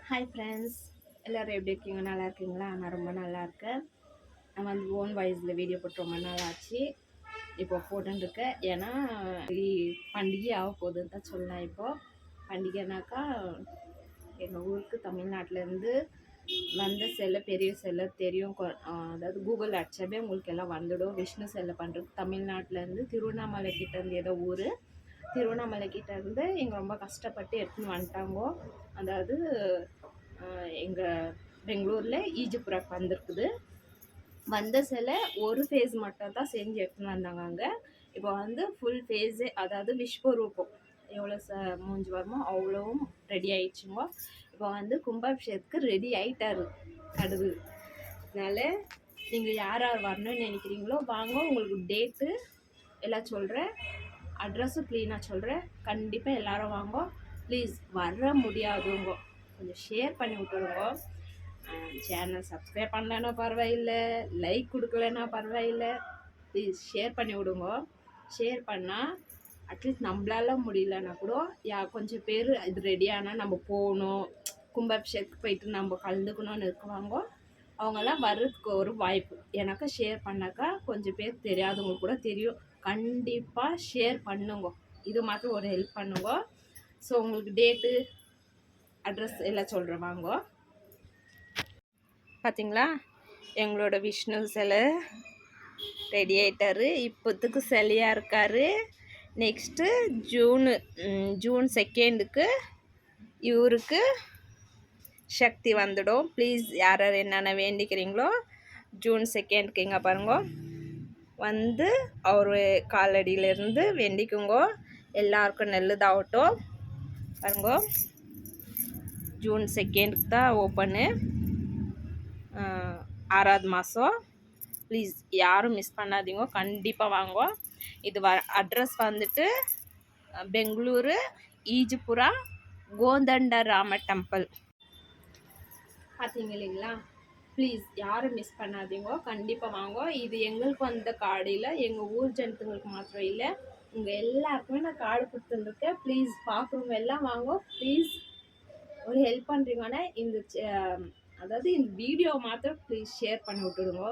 Hi friends, எல்லோரும் எப்படி இருக்கீங்க? நல்லா இருக்கீங்களா? நான் ரொம்ப நல்லா இருக்கேன். நான் வந்து ஓன் வாய்ஸில் வீடியோ போட்டு ரொம்ப நாள் ஆச்சு. இப்போ போட்டுருக்கேன். ஏன்னா பண்டிகை ஆக போகுதுன்னு தான் சொல்லலாம். இப்போது பண்டிகைனாக்கா எங்கள் ஊருக்கு தமிழ்நாட்டிலேருந்து வந்த செல்லை பெரிய செல்லை தெரியும். அதாவது கூகுள் அடிச்சாவே உங்களுக்கு எல்லாம் வந்துடும். விஷ்ணு செல்லை பண்ணுறது தமிழ்நாட்டிலேருந்து திருவண்ணாமலை கிட்டேருந்து ஏதோ ஊர் திருவண்ணாமலை கிட்டேருந்து இங்கே ரொம்ப கஷ்டப்பட்டு எடுத்துன்னு வந்துட்டாங்கோ. அதாவது எங்கள் பெங்களூரில் ஈஜிபுராக்கு வந்திருக்குது. வந்த சிலை ஒரு ஃபேஸ் மட்டும் தான் செஞ்சு எடுத்துன்னு வந்தாங்க. அங்கே இப்போ வந்து ஃபுல் ஃபேஸே, அதாவது விஸ்வரூபம் எவ்வளோ மூஞ்சி வருமோ அவ்வளோவும் ரெடி ஆயிடுச்சுங்க. இப்போ வந்து கும்பாபிஷேகத்துக்கு ரெடி ஆகிட்டாரு கடவுள். அதனால நீங்கள் யார் யார் வரணும்னு நினைக்கிறீங்களோ வாங்க. உங்களுக்கு டேட்டு எல்லாம் சொல்கிறேன், அட்ரஸும் க்ளீனாக சொல்கிறேன். கண்டிப்பாக எல்லோரும் வாங்க. ப்ளீஸ் வர முடியாதுங்க கொஞ்சம் ஷேர் பண்ணி விட்டுருங்க. சேனல் சப்ஸ்கிரைப் பண்ணலன்னா பரவாயில்லை, லைக் கொடுக்கலன்னா பரவாயில்லை, ப்ளீஸ் ஷேர் பண்ணி விடுங்க. ஷேர் பண்ணால் அட்லீஸ்ட் நம்மளால முடியலன்னா கூட கொஞ்சம் பேர் இது ரெடியானால் நம்ம போகணும், கும்பாபிஷேகத்துக்கு போயிட்டு நம்ம கலந்துக்கணும்னு இருக்குவாங்க. அவங்கெல்லாம் வர்றதுக்கு ஒரு வாய்ப்பு. எனக்கு ஷேர் பண்ணாக்கா கொஞ்சம் பேர் தெரியாதவங்க கூட தெரியும். கண்டிப்பாக ஷேர் பண்ணுங்க. இது மாத்திரம் ஒரு ஹெல்ப் பண்ணுங்க. ஸோ உங்களுக்கு டேட்டு அட்ரஸ் எல்லாம் சொல்கிறேன் வாங்க. பார்த்தீங்களா, எங்களோட விஷ்ணு சிலை ரெடி ஆகிட்டாரு. இப்போத்துக்கு சிலையாக இருக்கார். நெக்ஸ்ட்டு ஜூன் 2 இவருக்கு சக்தி வந்துடும். ப்ளீஸ் யார் யார் என்னென்ன வேண்டிக்கிறீங்களோ ஜூன் 2 இங்கே பாருங்க வந்து அவர் காலடியிலேருந்து வேண்டிக்குங்கோ. எல்லாருக்கும் நல்லதாகட்டும். பாருங்க, ஜூன் 2 தான் ஓப்பனு, 6வது மாதம். ப்ளீஸ் யாரும் மிஸ் பண்ணாதீங்க, கண்டிப்பாக வாங்க. இது அட்ரஸ் வந்துட்டு பெங்களூரு ஈஜிபுரா கோதண்டராம டெம்பிள். பார்த்தீங்க இல்லைங்களா? ப்ளீஸ் யாரும் மிஸ் பண்ணாதீங்க, கண்டிப்பாக வாங்க. இது எங்களுக்கு வந்த கார்டில் எங்கள் ஊர் ஜனத்துங்களுக்கு மாத்திரம் இல்லை, உங்கள் எல்லாருக்குமே நான் கார்டு கொடுத்துருக்கேன். ப்ளீஸ் பார்க்குறவங்க எல்லாம் வாங்க. ப்ளீஸ் ஒரு ஹெல்ப் பண்ணுறீங்கன்னா அதாவது இந்த வீடியோ மாத்திரம் ப்ளீஸ் ஷேர் பண்ணி விட்டுடுங்க.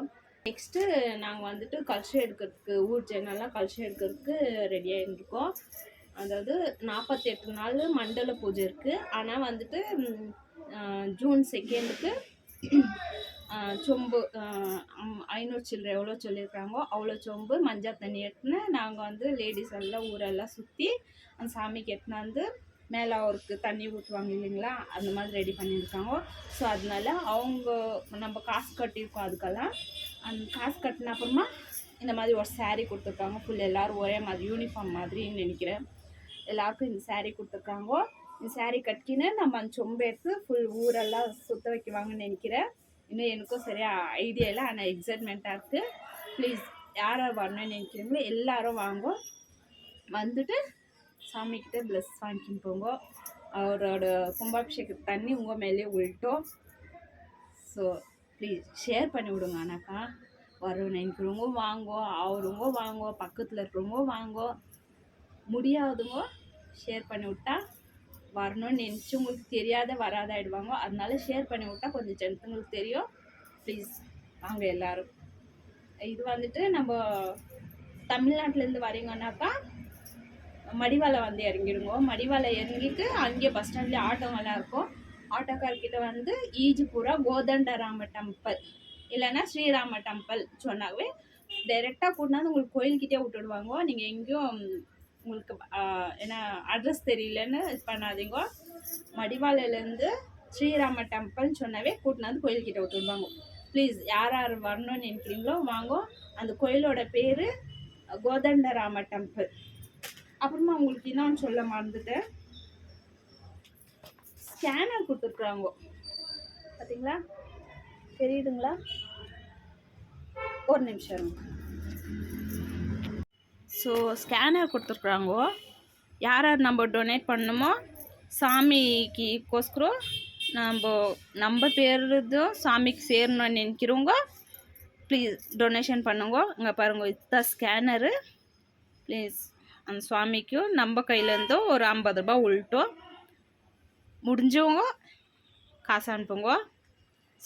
நெக்ஸ்ட்டு நாங்கள் வந்துட்டு கல்ச்சர் எடுக்கிறதுக்கு ஊர் ஜனெல்லாம் கல்ச்சர் எடுக்கிறதுக்கு ரெடியாக இருந்துருக்கோம். அதாவது 48 நாள் மண்டல பூஜை இருக்குது. ஆனால் வந்துட்டு ஜூன் 2 சொம்பு 500 சில்லரை எவ்வளோ சொல்லியிருக்காங்களோ அவ்வளோ சொம்பு மஞ்சள் தண்ணி எடுத்துன்னு நாங்கள் வந்து லேடிஸ் எல்லாம் ஊரெல்லாம் சுற்றி அந்த சாமிக்கு எடுத்துன்னு வந்து மேலே அவருக்கு தண்ணி ஊற்றுவாங்க இல்லைங்களா, அந்த மாதிரி ரெடி பண்ணியிருக்காங்க. ஸோ அதனால அவங்க நம்ம காசு கட்டியிருக்கோம். அதுக்கெல்லாம் அந்த காசு கட்டின அப்புறமா இந்த மாதிரி ஒரு சாரீ கொடுத்துருக்காங்க. ஃபுல் எல்லோரும் ஒரே மாதிரி யூனிஃபார்ம் மாதிரின்னு நினைக்கிறேன். எல்லாருக்கும் இந்த சாரீ கொடுத்துருக்காங்க. இந்த சாரீ கட்டிக்கின்னு நம்ம அந்த சொம்பு எடுத்து ஃபுல் ஊரெல்லாம் சுற்ற வைக்குவாங்கன்னு நினைக்கிறேன். இன்னும் எனக்கும் சரியாக ஐடியா இல்லை, ஆனால் எக்ஸைட்மெண்ட்டாக இருக்குது. ப்ளீஸ் யார் யார் வரணும்னு நினைக்கிறீங்களோ எல்லோரும் வாங்க. வந்துட்டு சாமிக்கிட்ட ப்ளஸ் வாங்கின்னு போங்க. அவரோட கும்பாபிஷேக தண்ணி உங்கள் மேலே விழட்டும். ஸோ ப்ளீஸ் ஷேர் பண்ணி விடுங்க. ஆனாக்கா வரணும் நினைக்கிறவங்க வாங்கோ, அவருங்க வாங்கோ, பக்கத்தில் இருக்கிறவங்க வாங்கோ, முடியாதவங்க ஷேர் பண்ணி விட்டா வரணும்னு நினச்சி உங்களுக்கு தெரியாத வராத ஆகிடுவாங்க. அதனால ஷேர் பண்ணி விட்டா கொஞ்சம் ஜனத்துங்களுக்கு தெரியும். ப்ளீஸ் வாங்க எல்லோரும். இது வந்துட்டு நம்ம தமிழ்நாட்டிலேருந்து வரீங்கன்னாக்கா மடிவாலை வந்து இறங்கிடுங்க. மடிவாலை இறங்கிட்டு அங்கேயே பஸ் ஸ்டாண்ட்லேயே ஆட்டோங்கெல்லாம் இருக்கும். ஆட்டோக்கார்கிட்ட வந்து ஈஜிபுரா கோதண்டராம டெம்பிள் இல்லைன்னா ஸ்ரீராம டெம்பிள் சொன்னாவே டைரெக்டாக கூட்டினாந்து உங்களுக்கு கோயில்கிட்டே விட்டுடுவாங்க. நீங்கள் எங்கேயும் உங்களுக்கு ஏன்னா அட்ரஸ் தெரியலன்னு இது பண்ணாதீங்க. மடிவாலையிலேருந்து ஸ்ரீராம டெம்பிள்னு சொன்னாவே கூட்டினாந்து கோயில்கிட்ட விட்டுடுவாங்க. ப்ளீஸ் யார் யார் வரணும்னு நினைக்கிறீங்களோ வாங்க. அந்த கோயிலோட பேர் கோதண்டராம டெம்பிள். அப்புறமா உங்களுக்கு இன்னொன்று சொல்ல மறந்துட்டேன், ஸ்கேனர் கொடுத்துருக்குறாங்க. பார்த்தீங்களா, தெரியுதுங்களா? ஒரு நிமிஷம். ஸோ ஸ்கேனர் கொடுத்துருக்குறாங்க. யார் யார் நம்ம டொனேட் பண்ணணுமோ சாமிக்குக்கோஸ்கரம் நம்ம பேருதும் சாமிக்கு சேரணும்னு நினைக்கிறவங்க ப்ளீஸ் டொனேஷன் பண்ணுங்க. இங்கே பாருங்க, இதுதான் ஸ்கேனரு. ப்ளீஸ் அந்த சுவாமிக்கும் நம்ம கையிலேருந்தோ ஒரு 50 ரூபாய் உள்ட்டோம். முடிஞ்சவங்க காசு அனுப்புங்க.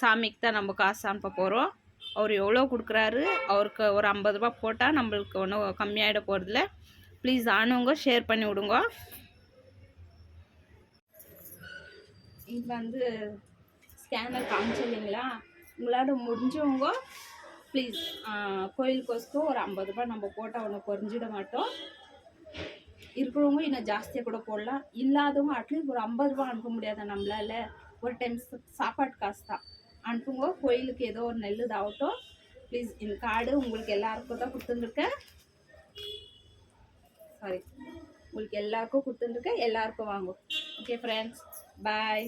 சாமிக்கு தான் நம்ம காசு அனுப்ப போகிறோம். அவர் எவ்வளோ கொடுக்குறாரு, அவருக்கு ஒரு 50 ரூபா போட்டால் நம்மளுக்கு ஒன்றும் கம்மியாகிட போகிறதில்ல. ப்ளீஸ் ஆனவங்க ஷேர் பண்ணி விடுங்க. இது வந்து ஸ்கேனர் காமிச்சு இல்லைங்களா, உங்களால் முடிஞ்சவங்க ப்ளீஸ் கோயிலுக்கோஸ்க்கும் ஒரு 50 ரூபா நம்ம போட்டால் ஒன்றும் குறைஞ்சிட மாட்டோம். இருக்கிறவங்க இன்னும் ஜாஸ்தியாக கூட போடலாம். இல்லாதவங்க அட்லீஸ்ட் ஒரு 50 ரூபா அனுப்ப முடியாத நம்மளால், ஒரு டைம் சாப்பாட்டு காசு தான் அனுப்புங்க. கோயிலுக்கு ஏதோ ஒரு நெல்லுதாகட்டும். ப்ளீஸ் இந்த கார்டு உங்களுக்கு எல்லாருக்கும் தான் கொடுத்துருக்கேன். உங்களுக்கு எல்லாருக்கும் கொடுத்துருக்கேன். எல்லாருக்கும் வாங்க. ஓகே ஃப்ரெண்ட்ஸ், பாய்.